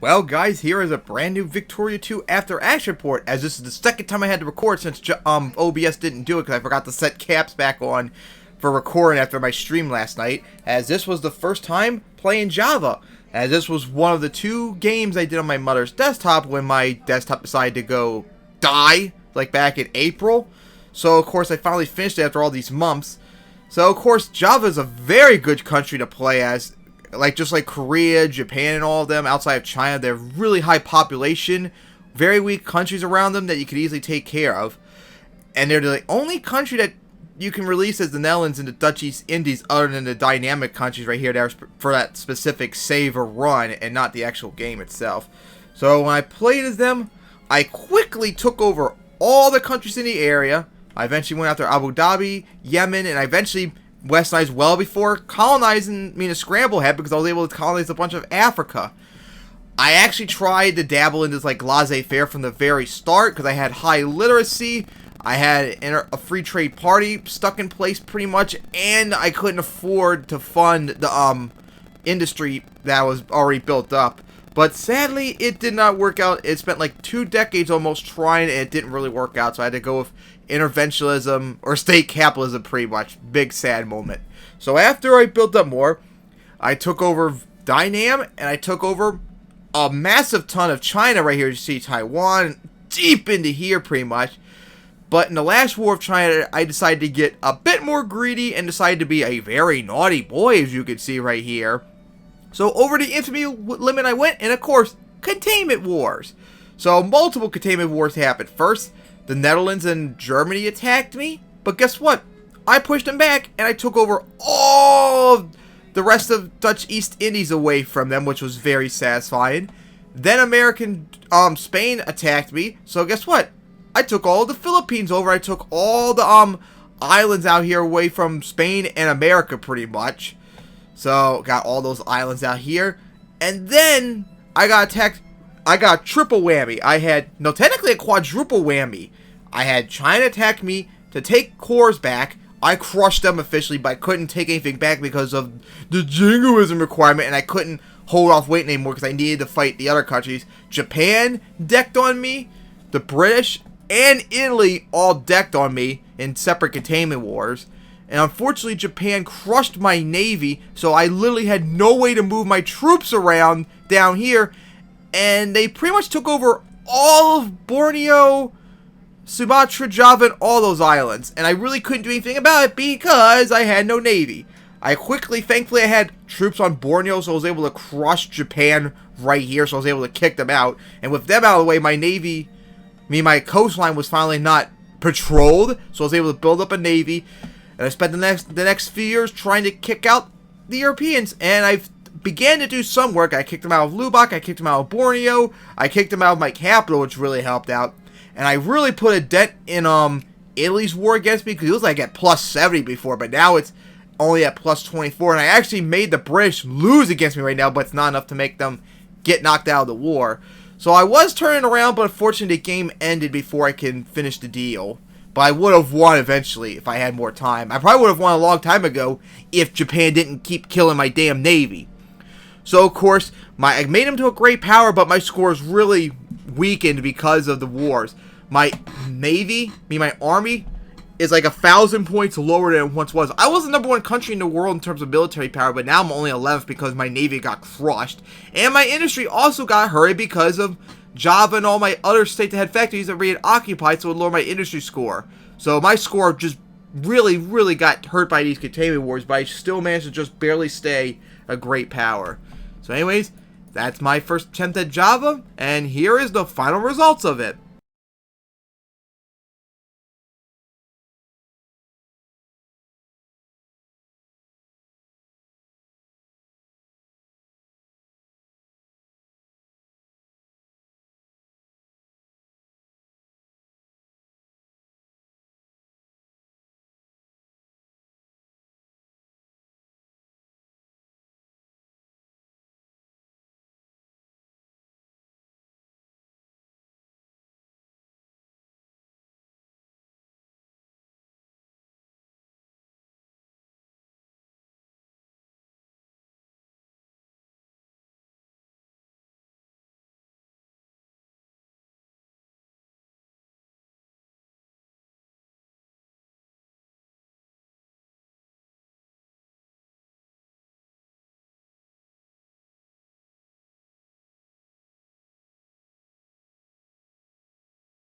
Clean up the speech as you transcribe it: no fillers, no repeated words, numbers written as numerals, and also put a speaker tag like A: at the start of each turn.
A: Well, guys, here is a brand new Victoria 2 After Action report, as this is the second time I had to record since OBS didn't do it because I forgot to set caps back on for recording after my stream last night, as this was the first time playing Java, as this was one of the two games I did on my mother's desktop when my desktop decided to go die, like back in April. So, of course, I finally finished it after all these months. So, of course, Java is a very good country to play as. Just like Korea, Japan, and all of them outside of China, they're really high population, very weak countries around them that you could easily take care of. And they're the only country that you can release as the Netherlands and the Dutch East Indies, other than the dynamic countries right here that are for that specific save or run and not the actual game itself. So when I played as them, I quickly took over all the countries in the area. I eventually went after Abu Dhabi, Yemen, and I eventually westernized well before colonizing me to Scramblehead, because I was able to colonize a bunch of Africa. I actually tried to dabble into this like laissez-faire from the very start because I had high literacy, I had a free trade party stuck in place pretty much, and I couldn't afford to fund the industry that was already built up. But sadly, it did not work out. It spent like 2 decades almost trying, and it didn't really work out. So I had to go with interventionism or state capitalism pretty much. Big sad moment. So after I built up more, I took over Dynam, and I took over a massive ton of China right here. You see Taiwan, deep into here pretty much. But in the last war of China, I decided to get a bit more greedy and decided to be a very naughty boy, as you can see right here. So over the infamy limit I went, and of course, containment wars. So multiple containment wars happened. First, the Netherlands and Germany attacked me, but guess what? I pushed them back, and I took over all of the rest of Dutch East Indies away from them, which was very satisfying. Then Spain attacked me, so guess what? I took all the Philippines over. I took all the islands out here away from Spain and America pretty much. So, got all those islands out here. And then, I got attacked. I got a triple whammy. Technically a quadruple whammy. I had China attack me to take cores back. I crushed them officially, but I couldn't take anything back because of the jingoism requirement. And I couldn't hold off waiting anymore because I needed to fight the other countries. Japan decked on me. The British and Italy all decked on me in separate containment wars. And unfortunately, Japan crushed my navy, so I literally had no way to move my troops around down here. And they pretty much took over all of Borneo, Sumatra, Java, and all those islands. And I really couldn't do anything about it because I had no navy. Thankfully, I had troops on Borneo, so I was able to crush Japan right here, so I was able to kick them out. And with them out of the way, my coastline was finally not patrolled, so I was able to build up a navy. And I spent the next few years trying to kick out the Europeans, and I began to do some work. I kicked them out of Lubak, I kicked them out of Borneo, I kicked them out of my capital, which really helped out. And I really put a dent in Italy's war against me, because it was like at plus 70 before, but now it's only at plus 24. And I actually made the British lose against me right now, but it's not enough to make them get knocked out of the war. So I was turning around, but unfortunately the game ended before I can finish the deal. But I would have won eventually if I had more time. I probably would have won a long time ago if Japan didn't keep killing my damn navy. So, of course, I made them to a great power, but my scores really weakened because of the wars. My navy, my army, is like 1,000 points lower than it once was. I was the #1 country in the world in terms of military power, but now I'm only 11th because my navy got crushed. And my industry also got hurt because of Java and all my other state-to-head factories that were being occupied, so it would lower my industry score. So my score just really, really got hurt by these containment wars, but I still managed to just barely stay a great power. So anyways, that's my first attempt at Java, and here is the final results of it.